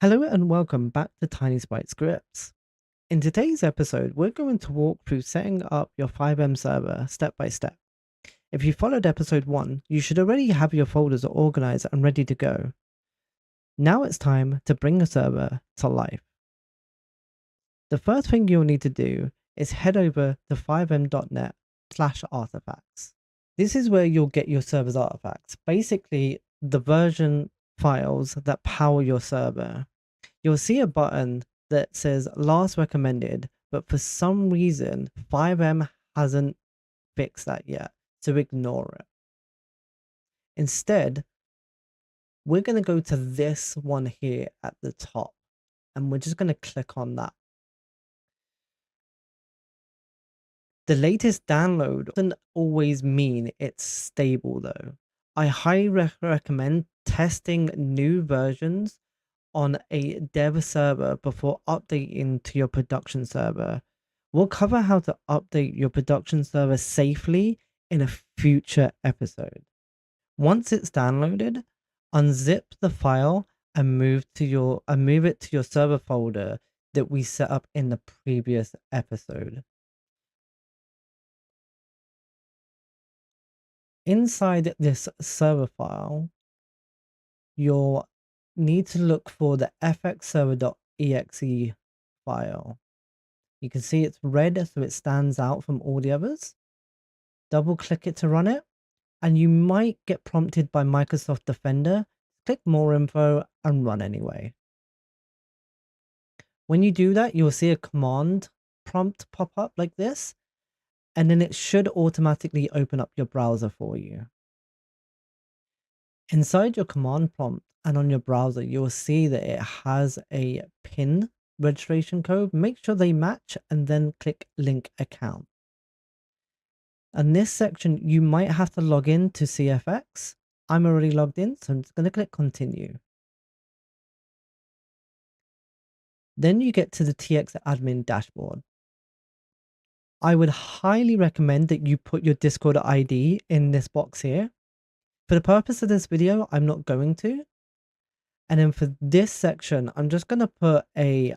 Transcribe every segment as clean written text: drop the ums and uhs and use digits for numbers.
Hello and welcome back to TinySprite Scripts. In today's episode, we're going to walk through setting up your FiveM server step by step. If you followed episode 1, you should already have your folders organized and ready to go. Now it's time to bring a server to life. The first thing you'll need to do is head over to fivem.net/artifacts. This is where you'll get your server's artifacts, basically the version files that power your server. You'll see a button that says last recommended, but for some reason, FiveM hasn't fixed that yet, so ignore it. Instead, we're going to go to this one here at the top, and we're just going to click on that. The latest download doesn't always mean it's stable though. I highly recommend testing new versions on a dev server before updating to your production server. We'll cover how to update your production server safely in a future episode. Once it's downloaded, unzip the file and move it to your server folder that we set up in the previous episode. Inside this server file, you'll need to look for the fxserver.exe file. You can see it's red, so it stands out from all the others. Double click it to run it, and you might get prompted by Microsoft Defender. Click more info and run anyway. When you do that, you'll see a command prompt pop up like this, and then it should automatically open up your browser for you. Inside your command prompt and on your browser, you'll see that it has a PIN registration code. Make sure they match and then click link account. In this section, you might have to log in to CFX. I'm already logged in, so I'm just going to click continue. Then you get to the TX admin dashboard. I would highly recommend that you put your Discord ID in this box here. For the purpose of this video, I'm not going to. And then for this section, I'm just going to put a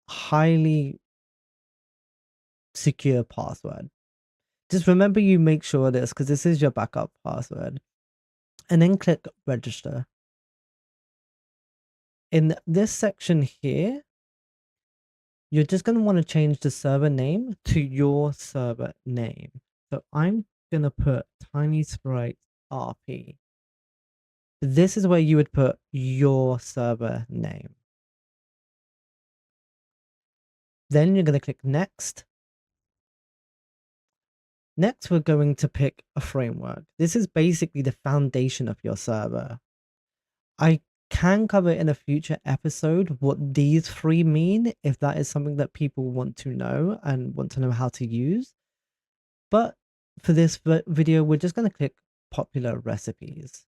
highly secure password. Just remember you make sure of this because this is your backup password. And then click register. In this section here, you're just going to want to change the server name to your server name. So I'm going to put TinySprite RP. This is where you would put your server name. Then you're going to click next. Next, we're going to pick a framework. This is basically the foundation of your server. I can cover in a future episode what these three mean if that is something that people want to know and want to know how to use. But for this video, we're just going to click popular recipes.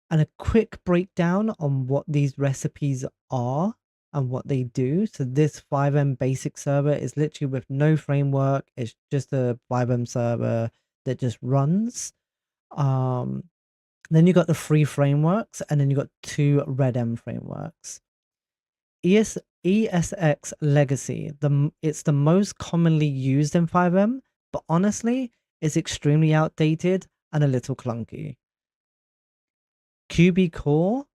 And a quick breakdown on what these recipes are and what they do. So this FiveM basic server is literally with no framework. It's just a FiveM server that just runs. Then you got the free frameworks, and then you got two RedM frameworks. ESX Legacy, it's the most commonly used in FiveM, but honestly, it's extremely outdated and a little clunky. QB Core,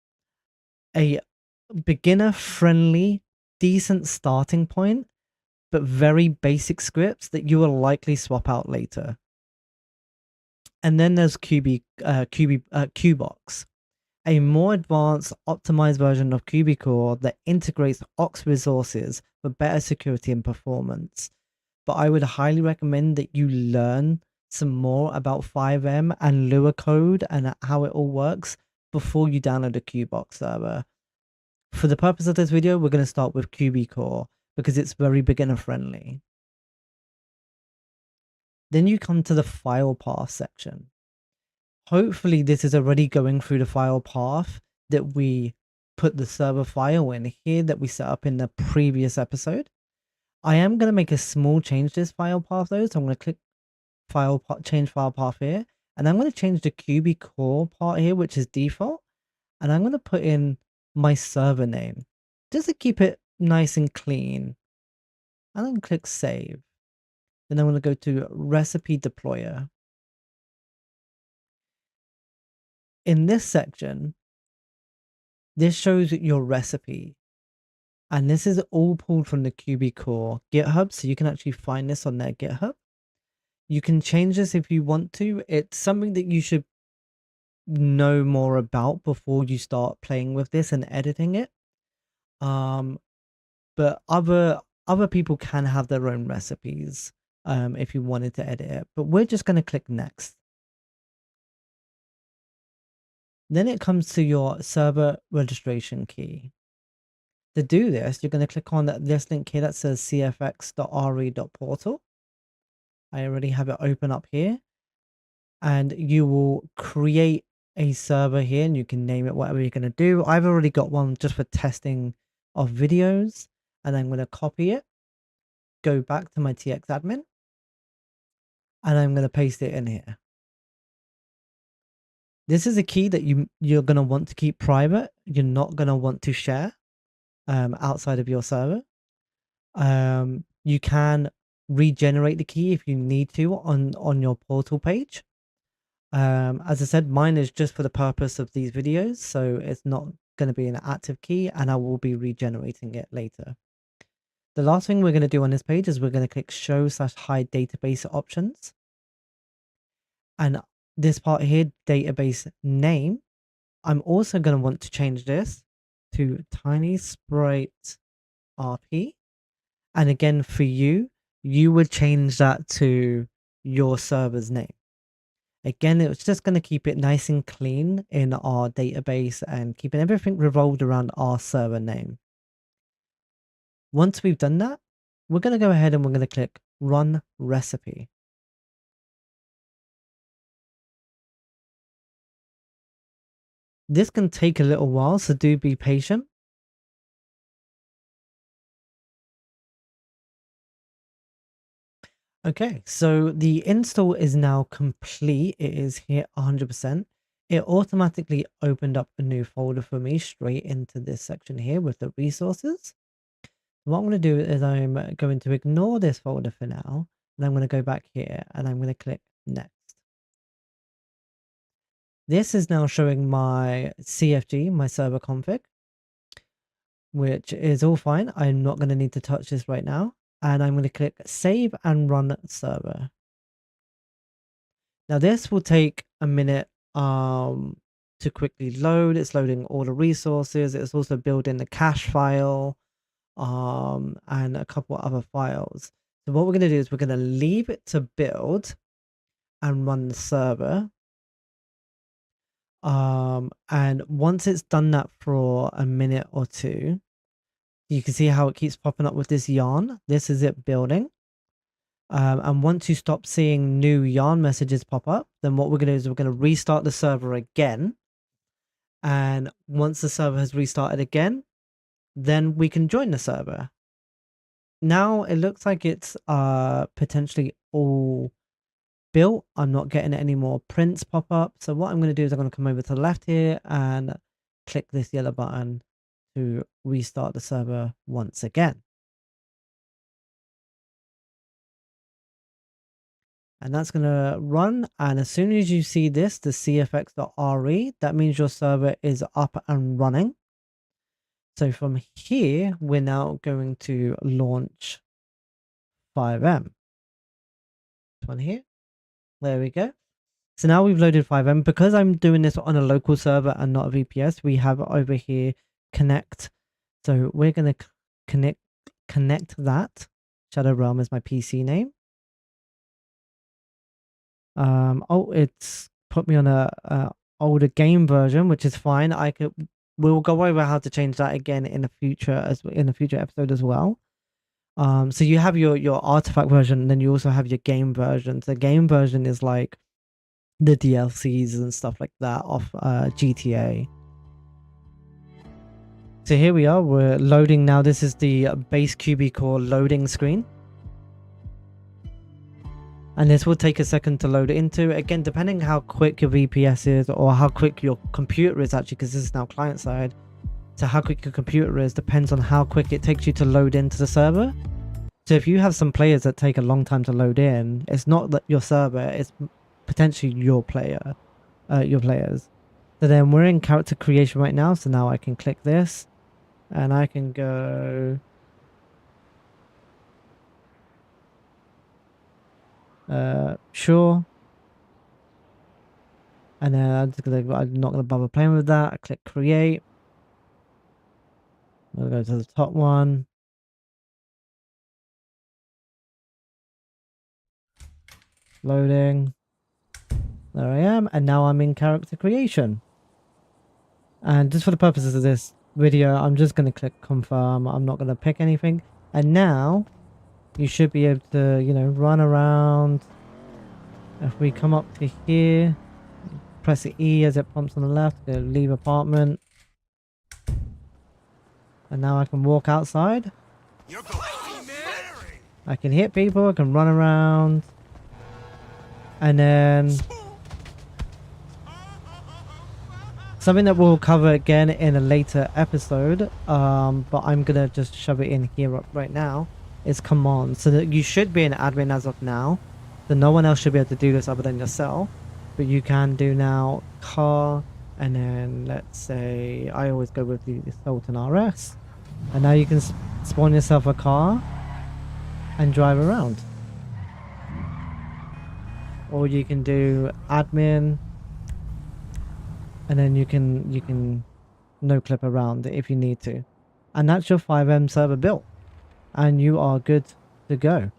a beginner-friendly, decent starting point, but very basic scripts that you will likely swap out later. And then there's Qbox, a more advanced, optimized version of QB Core that integrates Ox resources for better security and performance. But I would highly recommend that you learn some more about FiveM and Lua code and how it all works before you download a Qbox server. For the purpose of this video, we're going to start with QB Core because it's very beginner friendly. Then you come to the file path section. Hopefully this is already going through the file path that we put the server file in here that we set up in the previous episode. I am going to make a small change to this file path though, so I'm going to click change file path here, and I'm going to change the QB Core part here, which is default, and I'm going to put in my server name, just to keep it nice and clean. And then click save. Then I'm going to go to recipe deployer. In this section, this shows your recipe. And this is all pulled from the QB Core GitHub. So you can actually find this on their GitHub. You can change this if you want to. It's something that you should know more about before you start playing with this and editing it. But other people can have their own recipes if you wanted to edit it. But we're just going to click next. Then it comes to your server registration key. To do this, you're going to click on this link here that says cfx.re.portal. I already have it open up here. And you will create a server here and you can name it whatever you're going to do. I've already got one just for testing of videos. And I'm going to copy it, go back to my TX admin, and I'm going to paste it in here. This is a key that you're going to want to keep private. You're not going to want to share outside of your server. You can regenerate the key if you need to on your portal page. As I said, mine is just for the purpose of these videos, so it's not going to be an active key, and I will be regenerating it later. The last thing we're going to do on this page is we're going to click show/hide database options. And this part here, database name, I'm also going to want to change this to TinySprite RP. And again, for you would change that to your server's name. Again, it's just going to keep it nice and clean in our database and keeping everything revolved around our server name. Once we've done that, we're going to go ahead and we're going to click Run Recipe. This can take a little while, so do be patient. Okay, so the install is now complete. It is here 100%. It automatically opened up a new folder for me straight into this section here with the resources. What I'm going to do is I'm going to ignore this folder for now, and I'm going to go back here and I'm going to click next. This is now showing my CFG, my server config, which is all fine. I'm not going to need to touch this right now. And I'm going to click save and run server. Now this will take a minute to quickly load. It's loading all the resources. It's also building the cache file and a couple other files. So what we're going to do is we're going to leave it to build and run the server. And once it's done that for a minute or two, you can see how it keeps popping up with this yarn. This is it building. And once you stop seeing new yarn messages pop up, then what we're going to do is we're going to restart the server again. And once the server has restarted again, then we can join the server. Now it looks like it's potentially all built. I'm not getting any more prints pop up. So what I'm going to do is I'm going to come over to the left here and click this yellow button to restart the server once again. And that's going to run. And as soon as you see this, the cfx.re, that means your server is up and running. So from here, we're now going to launch FiveM. This one here. There we go. So now we've loaded FiveM. Because I'm doing this on a local server and not a VPS, we have over here connect. So we're going to connect that. Shadow Realm is my PC name. Oh, it's put me on a older game version, which is fine. We'll go over how to change that again in a future episode as well. So you have your artifact version, and then you also have your game version. So the game version is like the DLCs and stuff like that off GTA. So here we are, we're loading now. This is the base QB Core loading screen. And this will take a second to load into. Again, depending how quick your VPS is or how quick your computer is actually, because this is now client side, to how quick your computer is depends on how quick it takes you to load into the server. So if you have some players that take a long time to load in, it's not that your server, it's potentially your players. So then we're in character creation right now. So now I can click this and I can go sure. And then I'm not gonna bother playing with that. I click create. I'll go to the top one. Loading. There I am, and now I'm in character creation. And just for the purposes of this video, I'm just going to click confirm. I'm not going to pick anything. And now you should be able to, you know, run around. If we come up to here, press the E as it prompts on the left, to leave apartment. And now I can walk outside. I can hit people, I can run around. And then something that we'll cover again in a later episode, but I'm gonna just shove it in here right now, is commands. So that you should be an admin as of now. So no one else should be able to do this other than yourself. But you can do now car, and then let's say I always go with the Sultan RS. And now you can spawn yourself a car and drive around. Or you can do admin, and then you can no clip around it if you need to. And that's your FiveM server built. And you are good to go.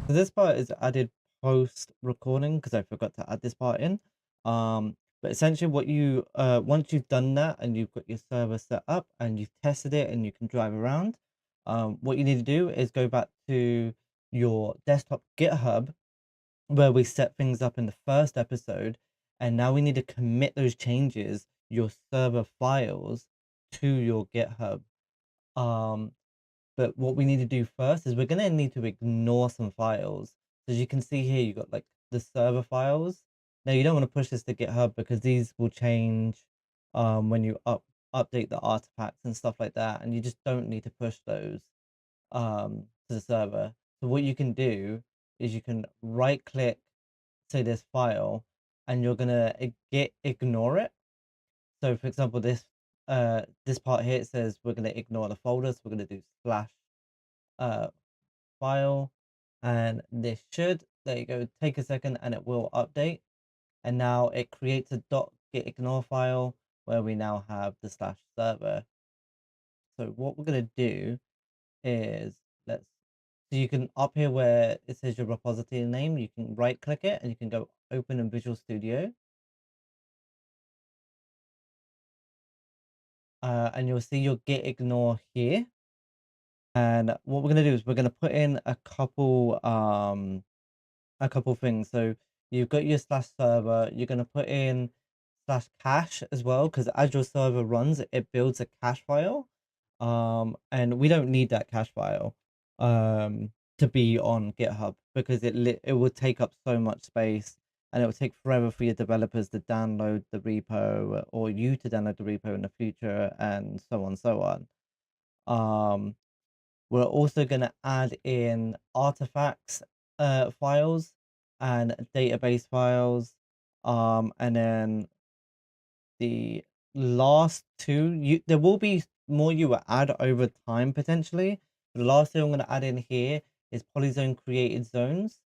So this part is added post recording because I forgot to add this part in. But essentially what you once you've done that and you've got your server set up and you've tested it and you can drive around, what you need to do is go back to your desktop GitHub where we set things up in the first episode, and now we need to commit those changes, your server files, to your GitHub. But what we need to do first is we're going to need to ignore some files. So as you can see here, you got like the server files. Now you don't want to push this to GitHub because these will change when you update the artifacts and stuff like that, and you just don't need to push those to the server. So what you can do is you can right click, say this file, and you're gonna ignore it. So for example, this part here, it says we're gonna ignore the folder, so we're gonna do slash file, and this should, there you go, take a second and it will update. And now it creates a .git ignore file where we now have the slash server. So what we're gonna do is so you can, up here where it says your repository name, you can right click it and you can go open in Visual Studio. And you'll see your git ignore here. And what we're going to do is we're going to put in a couple things. So you've got your slash server, you're going to put in slash cache as well, because as your server runs, it builds a cache file. And we don't need that cache file to be on GitHub because it would take up so much space, and it would take forever for your developers to download the repo or you to download the repo in the future, and so on and so on. We're also going to add in artifacts files and database files, and then the last two, there will be more you will add over time potentially. The last thing I'm going to add in here is polyzone created zones.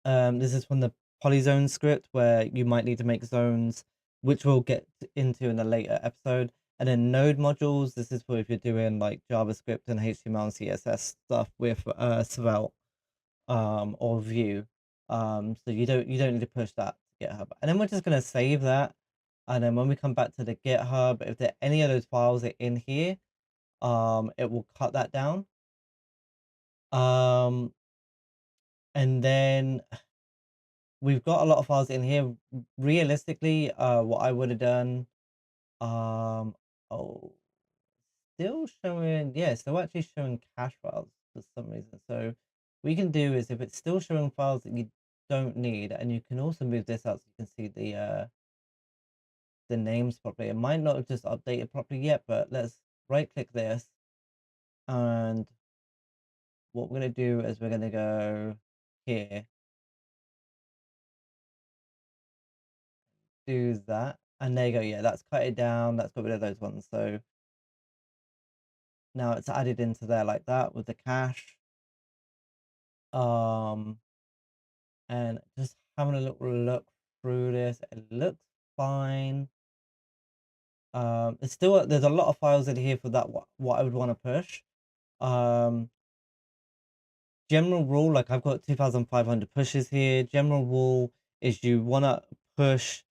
This is from the polyzone script where you might need to make zones, which we'll get into in a later episode. And then node modules, this is for if you're doing like JavaScript and HTML and CSS stuff with Svelte or Vue. So you don't need to push that to GitHub. And then we're just gonna save that. And then when we come back to the GitHub, if there any of those files are in here, it will cut that down. And then we've got a lot of files in here. Realistically, what I would have done, oh, still showing, yeah, still actually showing cache files for some reason. So what you can do is if it's still showing files that you don't need, and you can also move this out so you can see the the names properly. It might not have just updated properly yet, but let's right click this, and what we're going to do is we're going to go here, do that, and there you go. Yeah, that's cut it down. That's got rid of those ones. So now it's added into there like that with the cache. And just having a little look through this, it looks fine. It's still, there's a lot of files in here for that what I would want to push. General rule, like I've got 2,500 pushes here. General rule is you want to push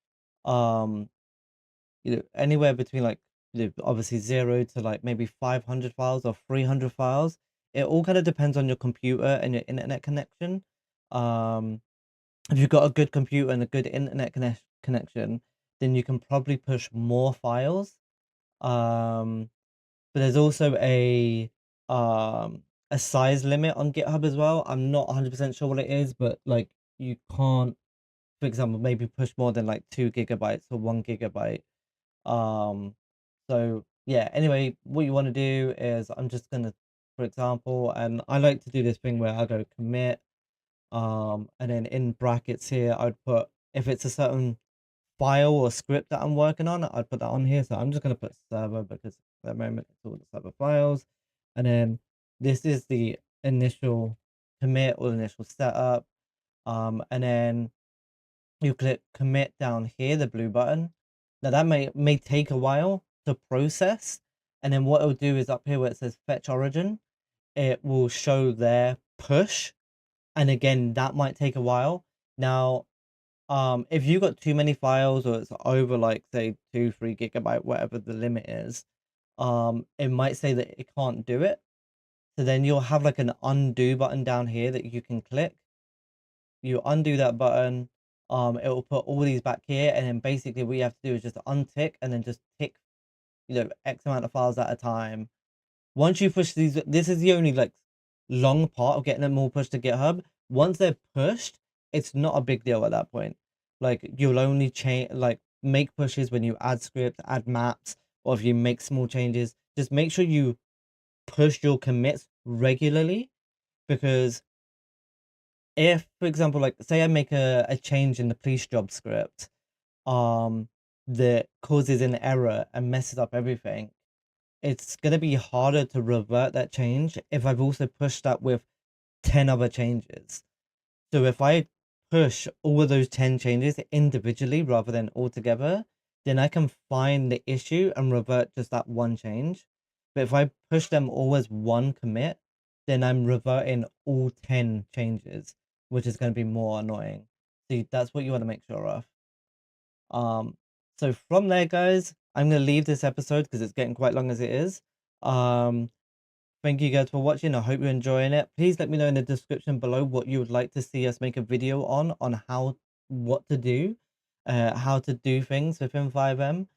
anywhere between like obviously 0 to like maybe 500 files or 300 files. It all kind of depends on your computer and your internet connection. If you've got a good computer and a good internet connection, then you can probably push more files. But there's also a size limit on GitHub as well. I'm not 100% sure what it is, but like you can't, for example, maybe push more than like 2 gigabytes or 1 gigabyte. So yeah, anyway, what you want to do is I'm just gonna, for example, and I like to do this thing where I go commit, and then in brackets here I'd put, if it's a certain file or script that I'm working on, I'd put that on here. So I'm just gonna put server because at the moment it's all the server files, and then this is the initial commit or initial setup, and then you click commit down here, the blue button. Now that may take a while to process, and then what it'll do is up here where it says fetch origin, it will show their push, and again that might take a while. Now if you got too many files or it's over like say 2-3 gigabyte, whatever the limit is, it might say that it can't do it. So then you'll have like an undo button down here that you can click. You undo that button, it will put all these back here, and then basically what you have to do is just untick and then just tick, X amount of files at a time. Once you push these, this is the only like long part of getting them all pushed to GitHub. Once they're pushed, it's not a big deal at that point. Like you'll only change, like make pushes when you add scripts, add maps, or if you make small changes. Just make sure you push your commits regularly, because if, for example, like say I make a change in the police job script, that causes an error and messes up everything, it's going to be harder to revert that change if I've also pushed that with 10 other changes. So if I push all of those 10 changes individually rather than all together, then I can find the issue and revert just that one change. But if I push them all as one commit, then I'm reverting all 10 changes, which is going to be more annoying. So that's what you want to make sure of. So from there, guys, I'm going to leave this episode because it's getting quite long as it is. Thank you guys for watching. I hope you're enjoying it. Please let me know in the description below what you would like to see us make a video on what to do, how to do things within FiveM.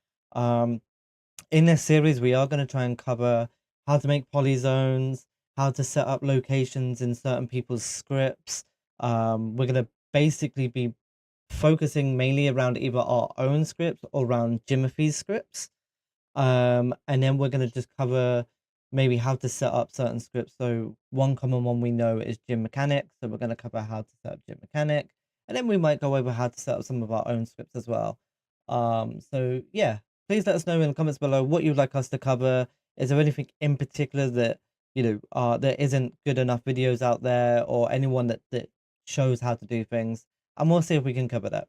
In this series, we are going to try and cover how to make polyzones, how to set up locations in certain people's scripts. We're going to basically be focusing mainly around either our own scripts or around Jimothy's scripts. And then we're going to just cover maybe how to set up certain scripts. So one common one we know is gym mechanic. So we're going to cover how to set up gym mechanic, and then we might go over how to set up some of our own scripts as well. So yeah, please let us know in the comments below what you'd like us to cover. Is there anything in particular that there isn't good enough videos out there, or anyone that shows how to do things, and we'll see if we can cover that.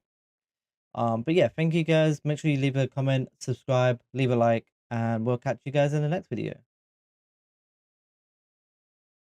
But yeah, thank you guys. Make sure you leave a comment, subscribe, leave a like, and we'll catch you guys in the next video.